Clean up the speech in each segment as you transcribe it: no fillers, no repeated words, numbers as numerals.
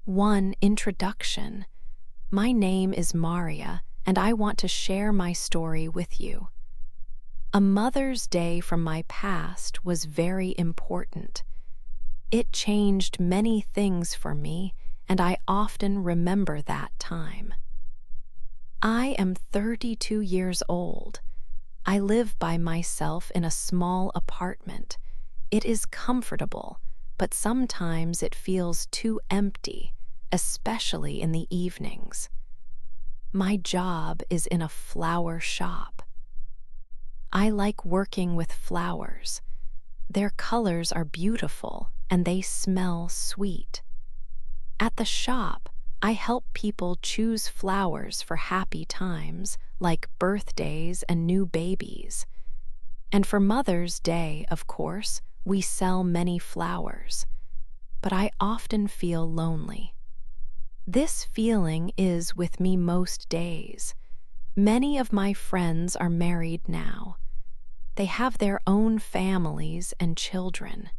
Introduction. My name is Maria, and I want to share my story with you. A Mother's Day from my past was very important. It changed many things for me, and I often remember that time. I am 32 years old. I live by myself in a small apartment. It is comfortable, but sometimes it feels too empty, especially in the evenings. My job is in a flower shop. I like working with flowers. Their colors are beautiful and they smell sweet. At the shop, I help people choose flowers for happy times, like birthdays and new babies. And for Mother's Day, of course, we sell many flowers. But I often feel lonely. This feeling is with me most days. Many of my friends are married now. They have their own families and children.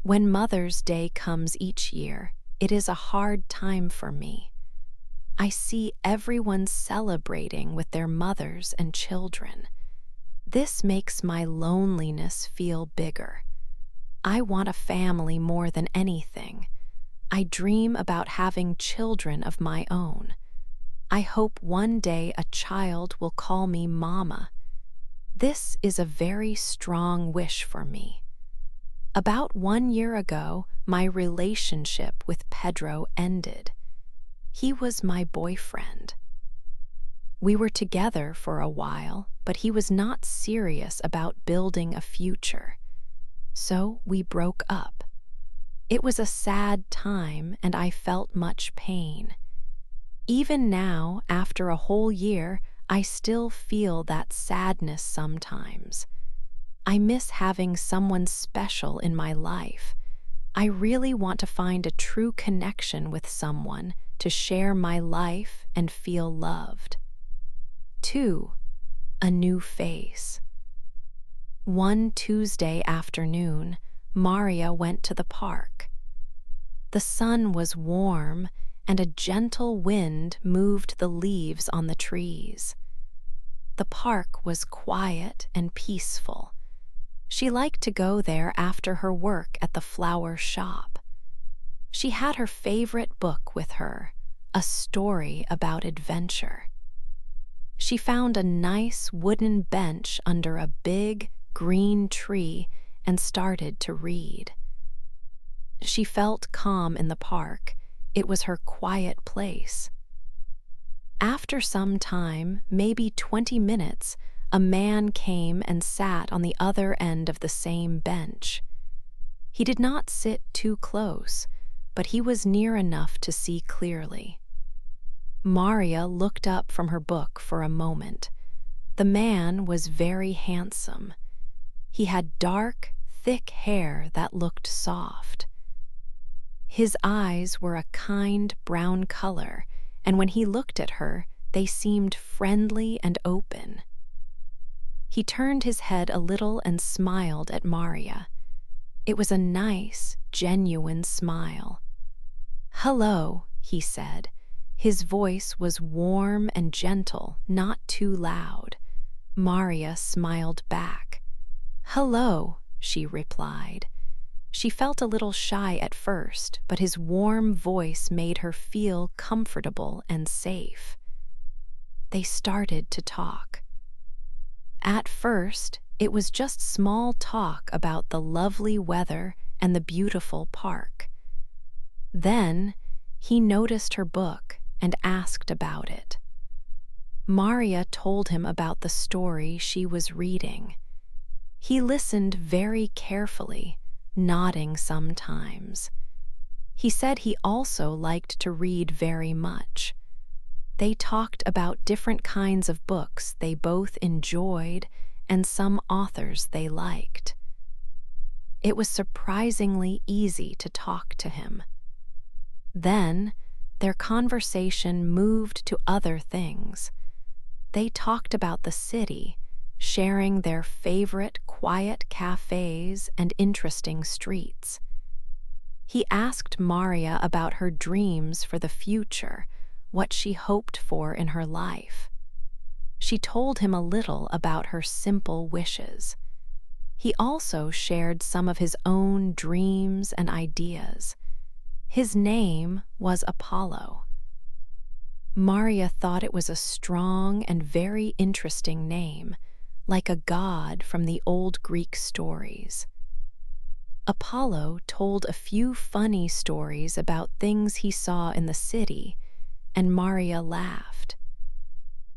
When Mother's Day comes each year, it is a hard time for me. I see everyone celebrating with their mothers and children. This makes my loneliness feel bigger. I want a family more than anything. I dream about having children of my own. I hope one day a child will call me Mama. This is a very strong wish for me. About 1 year ago, my relationship with Pedro ended. He was my boyfriend. We were together for a while, but he was not serious about building a future. So we broke up. It was a sad time and I felt much pain. Even now, after a whole year, I still feel that sadness sometimes. I miss having someone special in my life. I really want to find a true connection with someone to share my life and feel loved. 2. A new face. One Tuesday afternoon, Maria went to the park. The sun was warm and a gentle wind moved the leaves on the trees. The park was quiet and peaceful. She liked to go there after her work at the flower shop. She had her favorite book with her, a story about adventure. She found a nice wooden bench under a big, green tree and started to read. She felt calm in the park. It was her quiet place. After some time, maybe 20 minutes, a man came and sat on the other end of the same bench. He did not sit too close, but he was near enough to see clearly. Maria looked up from her book for a moment. The man was very handsome. He had dark, thick hair that looked soft. His eyes were a kind brown color, and when he looked at her, they seemed friendly and open. He turned his head a little and smiled at Maria. It was a nice, genuine smile. "Hello," he said. His voice was warm and gentle, not too loud. Maria smiled back. "Hello," she replied. She felt a little shy at first, but his warm voice made her feel comfortable and safe. They started to talk. At first, it was just small talk about the lovely weather and the beautiful park. Then, he noticed her book and asked about it. Maria told him about the story she was reading. He listened very carefully, nodding sometimes. He said he also liked to read very much. They talked about different kinds of books they both enjoyed and some authors they liked. It was surprisingly easy to talk to him. Then, their conversation moved to other things. They talked about the city, sharing their favorite quiet cafes and interesting streets. He asked Maria about her dreams for the future, what she hoped for in her life. She told him a little about her simple wishes. He also shared some of his own dreams and ideas. His name was Apollo. Maria thought it was a strong and very interesting name, like a god from the old Greek stories. Apollo told a few funny stories about things he saw in the city, and Maria laughed.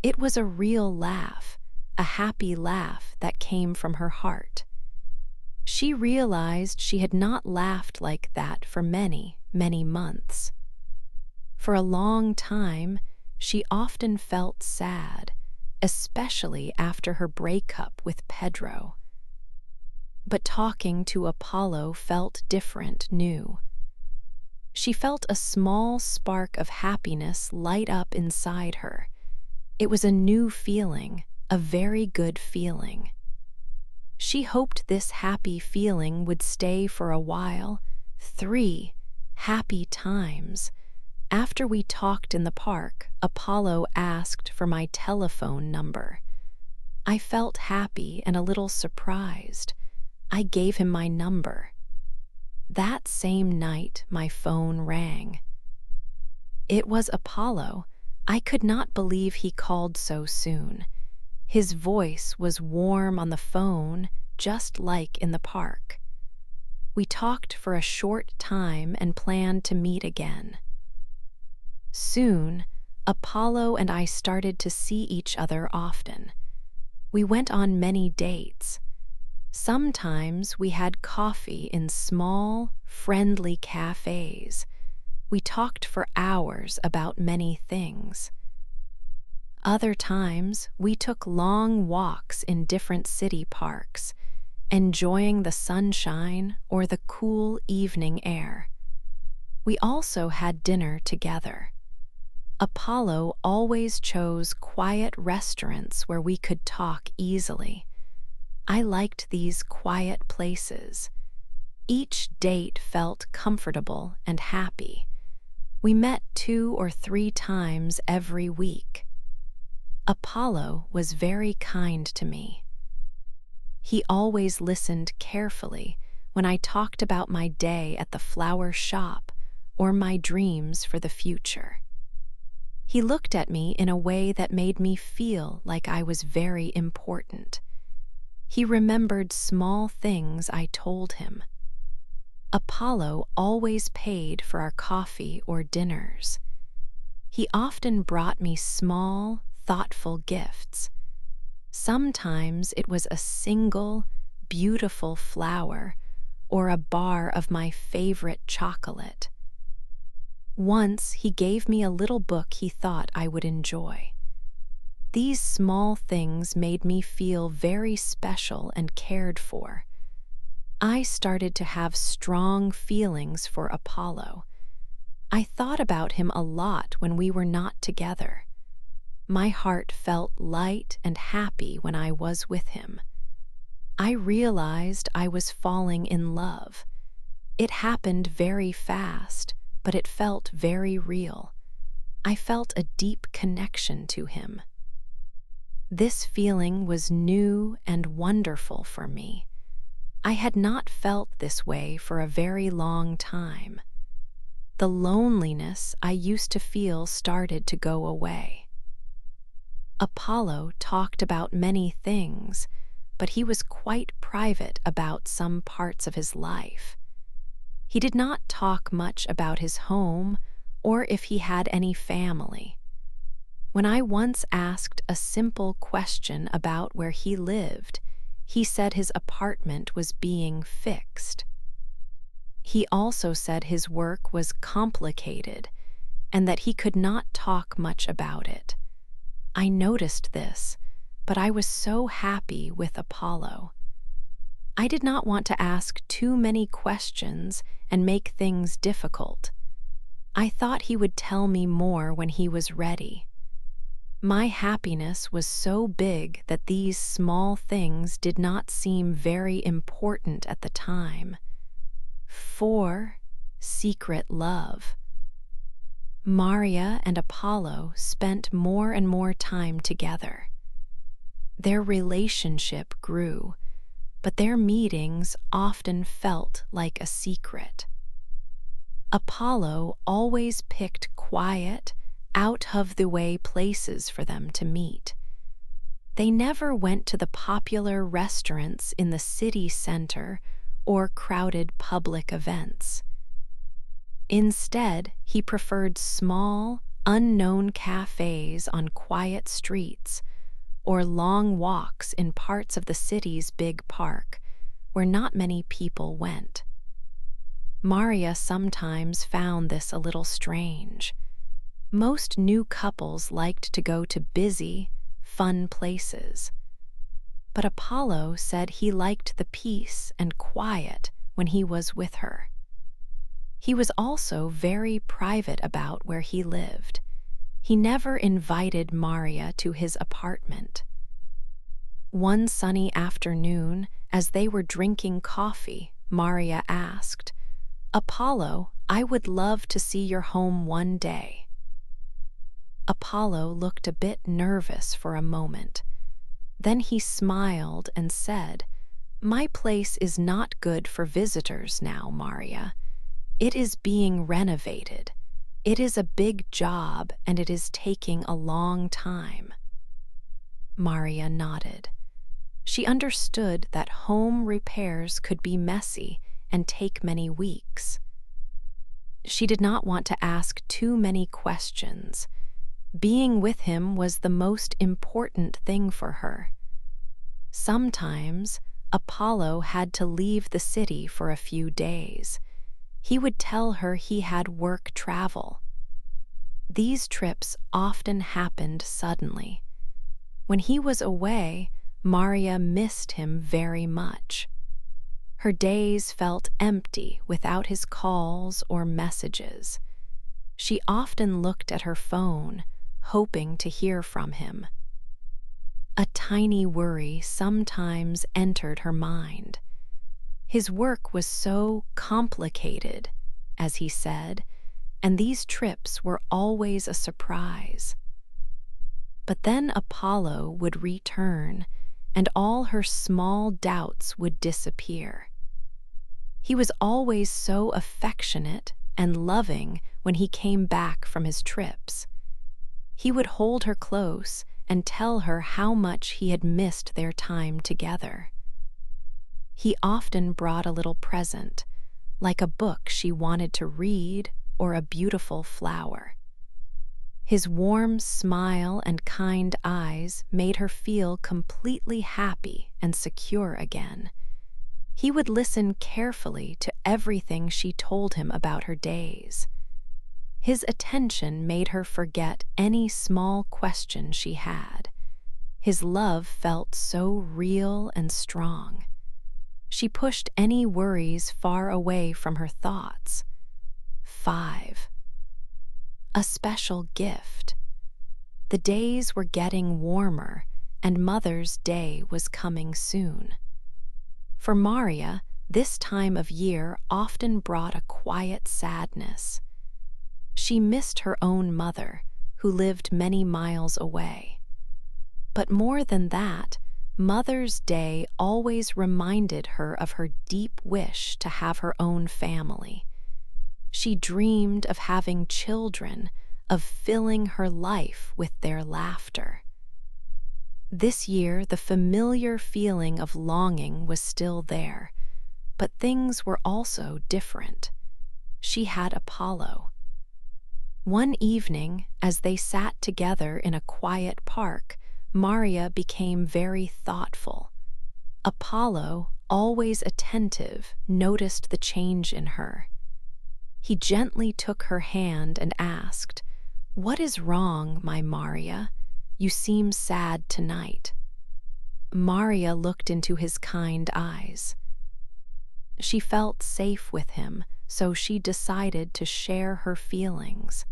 It was a real laugh, a happy laugh that came from her heart. She realized she had not laughed like that for many, many months. For a long time, she often felt sad, especially after her breakup with Pedro. But talking to Apollo felt different, new. She felt a small spark of happiness light up inside her. It was a new feeling, a very good feeling. She hoped this happy feeling would stay for a while, 3 happy times. After we talked in the park, Apollo asked for my telephone number. I felt happy and a little surprised. I gave him my number. That same night, my phone rang. It was Apollo. I could not believe he called so soon. His voice was warm on the phone, just like in the park. We talked for a short time and planned to meet again. Soon, Apollo and I started to see each other often. We went on many dates. Sometimes we had coffee in small, friendly cafes. We talked for hours about many things. Other times, we took long walks in different city parks, enjoying the sunshine or the cool evening air. We also had dinner together. Apollo always chose quiet restaurants where we could talk easily. I liked these quiet places. Each date felt comfortable and happy. We met 2 or 3 times every week. Apollo was very kind to me. He always listened carefully when I talked about my day at the flower shop or my dreams for the future. He looked at me in a way that made me feel like I was very important. He remembered small things I told him. Apollo always paid for our coffee or dinners. He often brought me small, thoughtful gifts. Sometimes it was a single, beautiful flower or a bar of my favorite chocolate. Once he gave me a little book he thought I would enjoy. These small things made me feel very special and cared for. I started to have strong feelings for Apollo. I thought about him a lot when we were not together. My heart felt light and happy when I was with him. I realized I was falling in love. It happened very fast, but it felt very real. I felt a deep connection to him. This feeling was new and wonderful for me. I had not felt this way for a very long time. The loneliness I used to feel started to go away. Apollo talked about many things, but he was quite private about some parts of his life. He did not talk much about his home or if he had any family. When I once asked a simple question about where he lived, he said his apartment was being fixed. He also said his work was complicated and that he could not talk much about it. I noticed this, but I was so happy with Apollo. I did not want to ask too many questions and make things difficult. I thought he would tell me more when he was ready. My happiness was so big that these small things did not seem very important at the time. 4 secret love. Maria and Apollo spent more and more time together. Their relationship grew, but their meetings often felt like a secret. Apollo always picked quiet, out-of-the-way places for them to meet. They never went to the popular restaurants in the city center or crowded public events. Instead, he preferred small, unknown cafes on quiet streets or long walks in parts of the city's big park where not many people went. Maria sometimes found this a little strange. Most new couples liked to go to busy, fun places. But Apollo said he liked the peace and quiet when he was with her. He was also very private about where he lived. He never invited Maria to his apartment. One sunny afternoon, as they were drinking coffee, Maria asked, "Apollo, I would love to see your home one day." Apollo looked a bit nervous for a moment. Then he smiled and said, "My place is not good for visitors now, Maria. It is being renovated. It is a big job and it is taking a long time." Maria nodded. She understood that home repairs could be messy and take many weeks. She did not want to ask too many questions. Being with him was the most important thing for her. Sometimes, Apollo had to leave the city for a few days. He would tell her he had work travel. These trips often happened suddenly. When he was away, Maria missed him very much. Her days felt empty without his calls or messages. She often looked at her phone, hoping to hear from him. A tiny worry sometimes entered her mind. His work was so complicated, as he said, and these trips were always a surprise. But then Apollo would return, and all her small doubts would disappear. He was always so affectionate and loving when he came back from his trips. He would hold her close and tell her how much he had missed their time together. He often brought a little present, like a book she wanted to read or a beautiful flower. His warm smile and kind eyes made her feel completely happy and secure again. He would listen carefully to everything she told him about her days. His attention made her forget any small question she had. His love felt so real and strong. She pushed any worries far away from her thoughts. 5. A special gift. The days were getting warmer, and Mother's Day was coming soon. For Maria, this time of year often brought a quiet sadness. She missed her own mother, who lived many miles away. But more than that, Mother's Day always reminded her of her deep wish to have her own family. She dreamed of having children, of filling her life with their laughter. This year, the familiar feeling of longing was still there, but things were also different. She had Apollo. One evening, as they sat together in a quiet park, Maria became very thoughtful. Apollo, always attentive, noticed the change in her. He gently took her hand and asked, "What is wrong, my Maria? You seem sad tonight." Maria looked into his kind eyes. She felt safe with him, so she decided to share her feelings.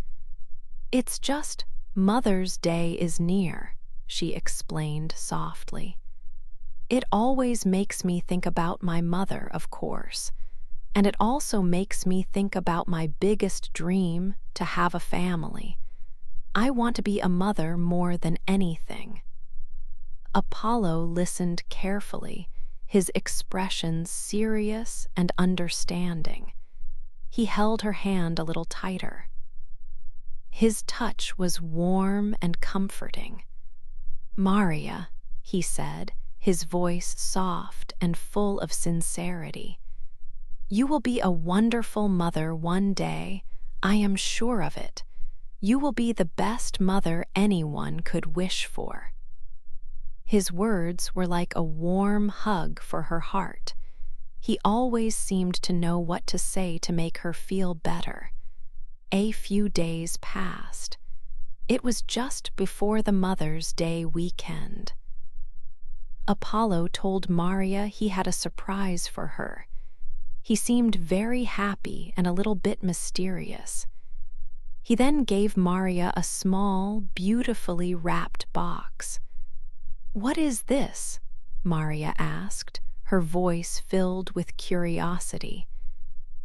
"It's just Mother's Day is near," she explained softly. "It always makes me think about my mother, of course, and it also makes me think about my biggest dream, to have a family. I want to be a mother more than anything." Apollo listened carefully, his expression serious and understanding. He held her hand a little tighter. His touch was warm and comforting. "Maria," he said, his voice soft and full of sincerity, "you will be a wonderful mother one day. I am sure of it. You will be the best mother anyone could wish for." His words were like a warm hug for her heart. He always seemed to know what to say to make her feel better. A few days passed. It was just before the Mother's Day weekend. Apollo told Maria he had a surprise for her. He seemed very happy and a little bit mysterious. He then gave Maria a small, beautifully wrapped box. "What is this?" Maria asked, her voice filled with curiosity.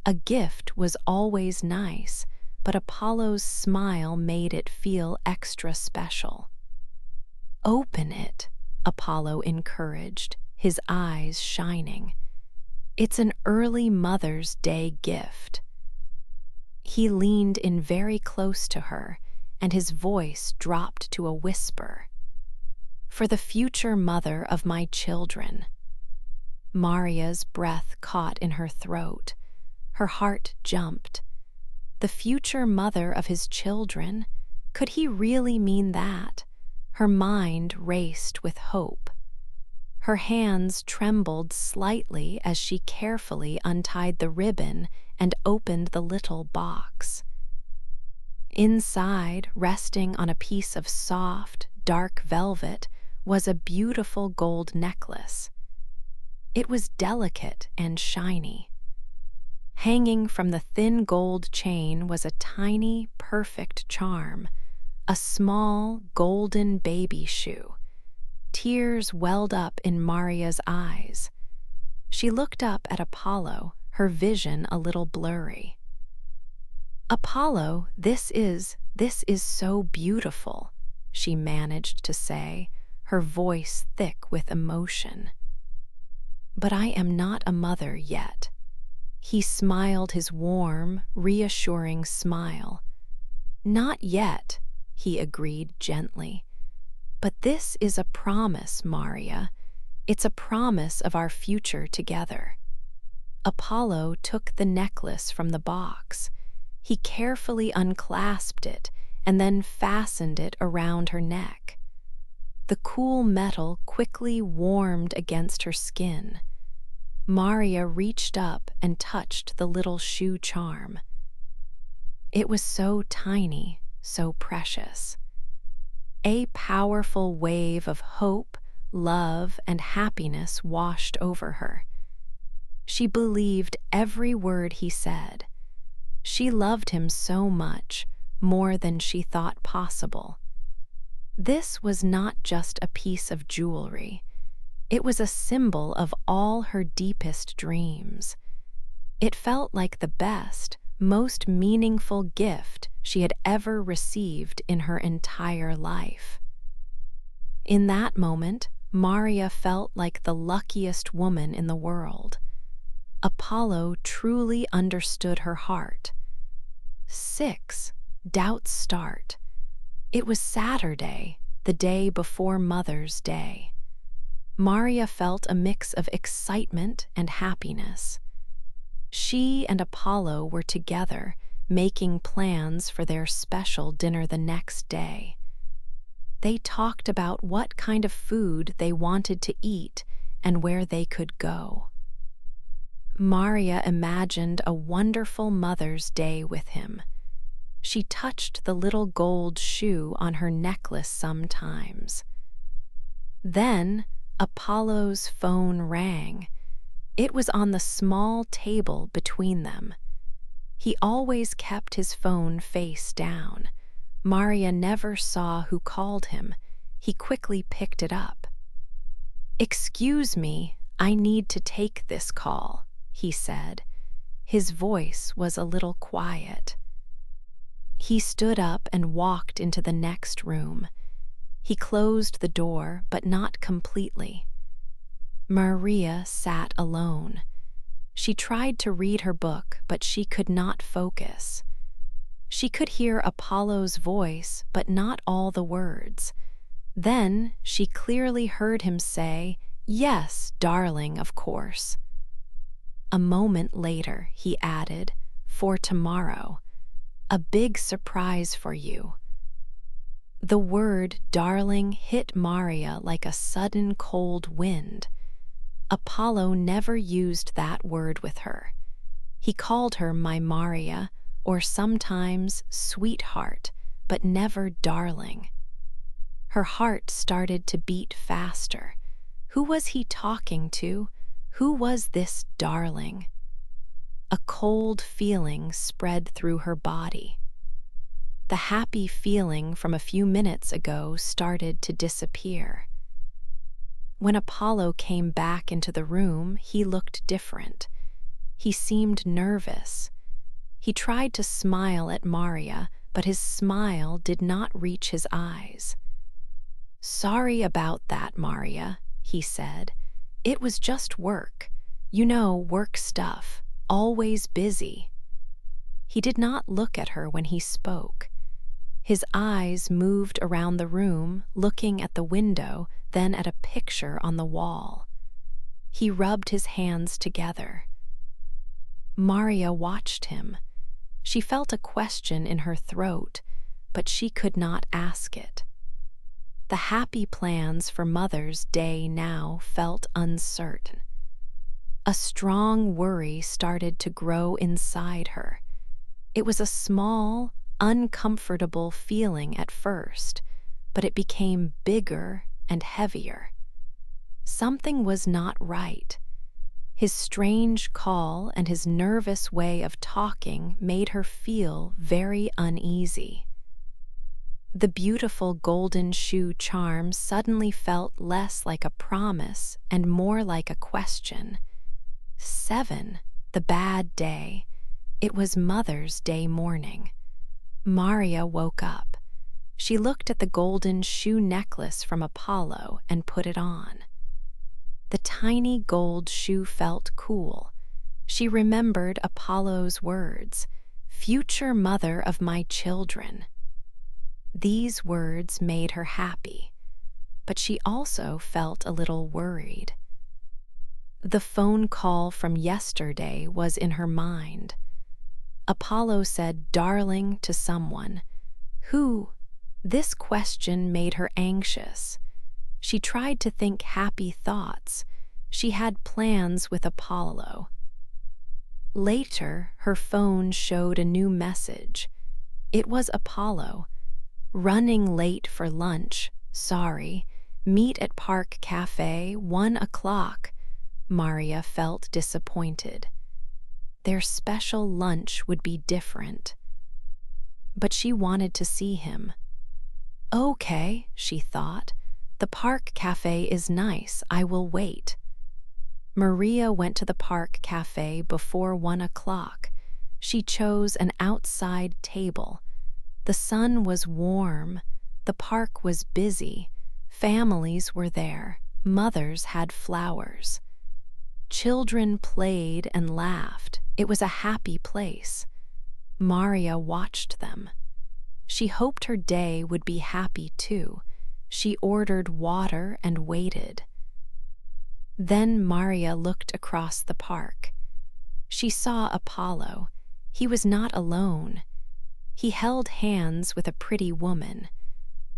A gift was always nice, but Apollo's smile made it feel extra special. "Open it," Apollo encouraged, his eyes shining. "It's an early Mother's Day gift." He leaned in very close to her, and his voice dropped to a whisper. "For the future mother of my children." Maria's breath caught in her throat. Her heart jumped. The future mother of his children? Could he really mean that? Her mind raced with hope. Her hands trembled slightly as she carefully untied the ribbon and opened the little box. Inside, resting on a piece of soft, dark velvet, was a beautiful gold necklace. It was delicate and shiny. Hanging from the thin gold chain was a tiny, perfect charm, a small, golden baby shoe. Tears welled up in Maria's eyes. She looked up at Apollo, her vision a little blurry. "Apollo, this is so beautiful," she managed to say, her voice thick with emotion. "But I am not a mother yet." He smiled his warm, reassuring smile. "Not yet," he agreed gently. "But this is a promise, Maria. It's a promise of our future together." Apollo took the necklace from the box. He carefully unclasped it and then fastened it around her neck. The cool metal quickly warmed against her skin. Maria reached up and touched the little shoe charm. It was so tiny, so precious. A powerful wave of hope, love, and happiness washed over her. She believed every word he said. She loved him so much, more than she thought possible. This was not just a piece of jewelry. It was a symbol of all her deepest dreams. It felt like the best, most meaningful gift she had ever received in her entire life. In that moment, Maria felt like the luckiest woman in the world. Apollo truly understood her heart. 6. Doubts start. It was Saturday, the day before Mother's Day. Maria felt a mix of excitement and happiness. She and Apollo were together, making plans for their special dinner the next day. They talked about what kind of food they wanted to eat and where they could go. Maria imagined a wonderful Mother's Day with him. She touched the little gold shoe on her necklace sometimes. Then Apollo's phone rang. It was on the small table between them. He always kept his phone face down. Maria never saw who called him. He quickly picked it up. "Excuse me, I need to take this call," he said. His voice was a little quiet. He stood up and walked into the next room. He closed the door, but not completely. Maria sat alone. She tried to read her book, but she could not focus. She could hear Apollo's voice, but not all the words. Then she clearly heard him say, "Yes, darling, of course." A moment later, he added, "For tomorrow. A big surprise for you." The word darling hit Maria like a sudden cold wind. Apollo never used that word with her. He called her my Maria, or sometimes sweetheart, but never darling. Her heart started to beat faster. Who was he talking to? Who was this darling? A cold feeling spread through her body. The happy feeling from a few minutes ago started to disappear. When Apollo came back into the room, he looked different. He seemed nervous. He tried to smile at Maria, but his smile did not reach his eyes. "Sorry about that, Maria," he said. "It was just work. You know, work stuff. Always busy." He did not look at her when he spoke. His eyes moved around the room, looking at the window, then at a picture on the wall. He rubbed his hands together. Maria watched him. She felt a question in her throat, but she could not ask it. The happy plans for Mother's Day now felt uncertain. A strong worry started to grow inside her. It was a small, uncomfortable feeling at first, but it became bigger and heavier. Something was not right. His strange call and his nervous way of talking made her feel very uneasy. The beautiful golden shoe charm suddenly felt less like a promise and more like a question. 7, the bad day. It was Mother's Day morning. Maria woke up. She looked at the golden shoe necklace from Apollo and put it on. The tiny gold shoe felt cool. She remembered Apollo's words, "Future mother of my children." These words made her happy, but she also felt a little worried. The phone call from yesterday was in her mind. Apollo said "darling" to someone. Who? This question made her anxious. She tried to think happy thoughts. She had plans with Apollo. Later, her phone showed a new message. It was Apollo. "Running late for lunch. Sorry. Meet at Park Cafe, 1 o'clock. Maria felt disappointed. Their special lunch would be different. But she wanted to see him. "Okay," she thought. "The Park Cafe is nice. I will wait." Maria went to the Park Cafe before 1 o'clock. She chose an outside table. The sun was warm. The park was busy. Families were there. Mothers had flowers. Children played and laughed. It was a happy place. Maria watched them. She hoped her day would be happy too. She ordered water and waited. Then Maria looked across the park. She saw Apollo. He was not alone. He held hands with a pretty woman.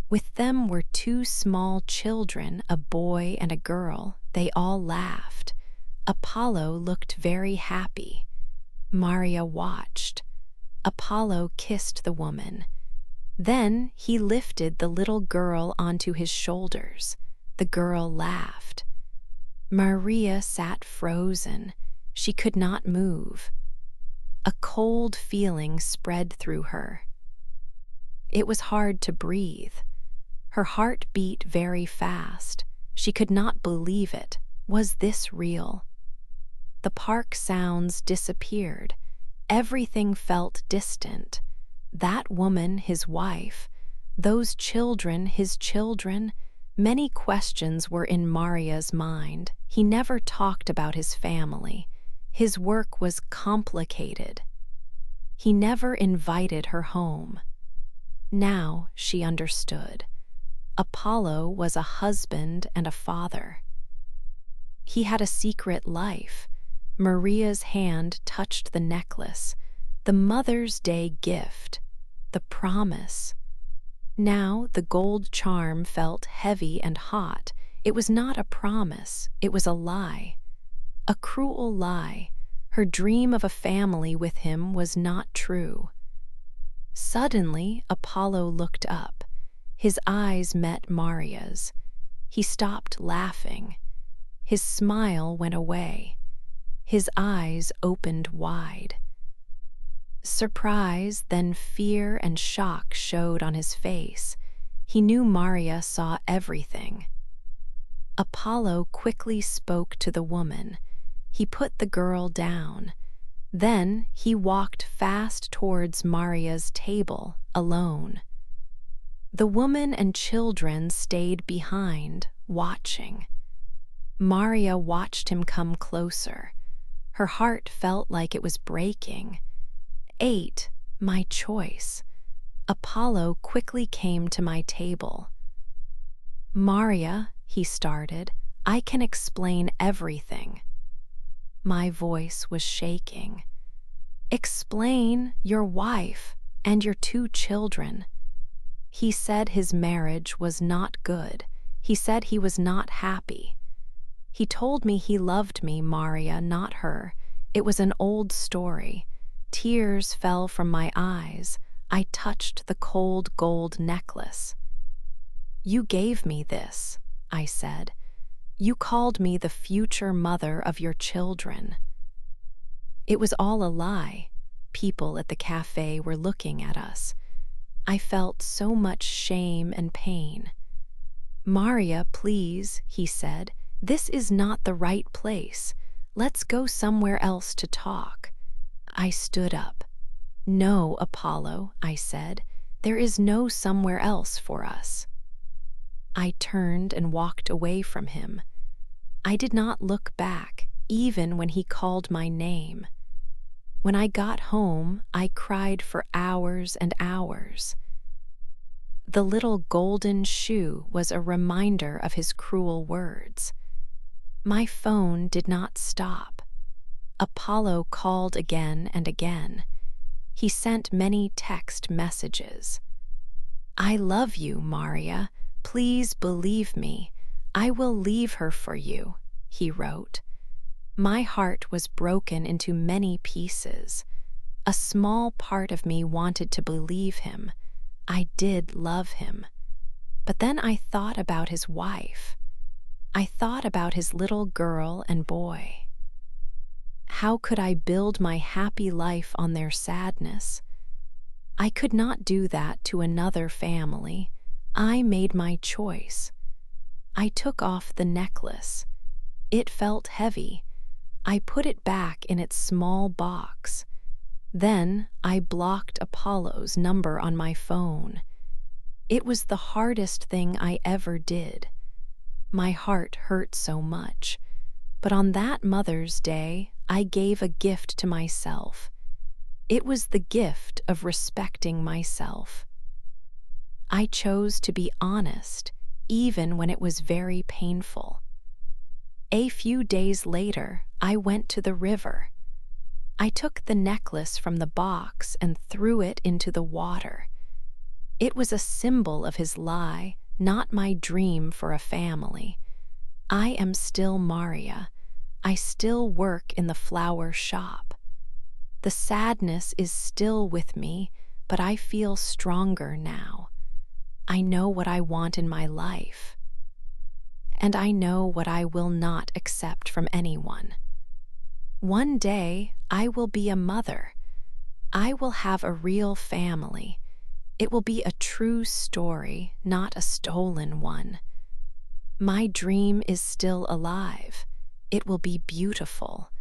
With them were 2 small children, a boy and a girl. They all laughed. Apollo looked very happy. Maria watched. Apollo kissed the woman. Then he lifted the little girl onto his shoulders. The girl laughed. Maria sat frozen. She could not move. A cold feeling spread through her. It was hard to breathe. Her heart beat very fast. She could not believe it. Was this real? The park sounds disappeared. Everything felt distant. That woman, his wife, those children, his children. Many questions were in Maria's mind. He never talked about his family. His work was complicated. He never invited her home. Now she understood. Apollo was a husband and a father. He had a secret life. Maria's hand touched the necklace, the Mother's Day gift, the promise. Now the gold charm felt heavy and hot. It was not a promise, it was a lie. A cruel lie. Her dream of a family with him was not true. Suddenly, Apollo looked up. His eyes met Maria's. He stopped laughing. His smile went away. His eyes opened wide. Surprise, then fear and shock showed on his face. He knew Maria saw everything. Apollo quickly spoke to the woman. He put the girl down. Then he walked fast towards Maria's table, alone. The woman and children stayed behind, watching. Maria watched him come closer. Her heart felt like it was breaking. 8, my choice. Apollo quickly came to my table. Maria, he started, I can explain everything. My voice was shaking. Explain your wife and your 2 children. He said his marriage was not good. He said he was not happy. He told me he loved me, Maria, not her. It was an old story. Tears fell from my eyes. I touched the cold gold necklace. You gave me this, I said. You called me the future mother of your children. It was all a lie. People at the cafe were looking at us. I felt so much shame and pain. Maria, please, he said, this is not the right place. Let's go somewhere else to talk. I stood up. No, Apollo, I said. There is no somewhere else for us. I turned and walked away from him. I did not look back, even when he called my name. When I got home, I cried for hours and hours. The little golden shoe was a reminder of his cruel words. My phone did not stop. Apollo called again and again. He sent many text messages. I love you, Maria. Please believe me. I will leave her for you, he wrote. My heart was broken into many pieces. A small part of me wanted to believe him. I did love him. But then I thought about his wife. I thought about his little girl and boy. How could I build my happy life on their sadness? I could not do that to another family. I made my choice. I took off the necklace. It felt heavy. I put it back in its small box. Then I blocked Apollo's number on my phone. It was the hardest thing I ever did. My heart hurt so much. But on that Mother's Day, I gave a gift to myself. It was the gift of respecting myself. I chose to be honest, even when it was very painful. A few days later, I went to the river. I took the necklace from the box and threw it into the water. It was a symbol of his lie, not my dream for a family. I am still Maria. I still work in the flower shop. The sadness is still with me, but I feel stronger now. I know what I want in my life. And I know what I will not accept from anyone. One day, I will be a mother. I will have a real family. It will be a true story, not a stolen one. My dream is still alive. It will be beautiful.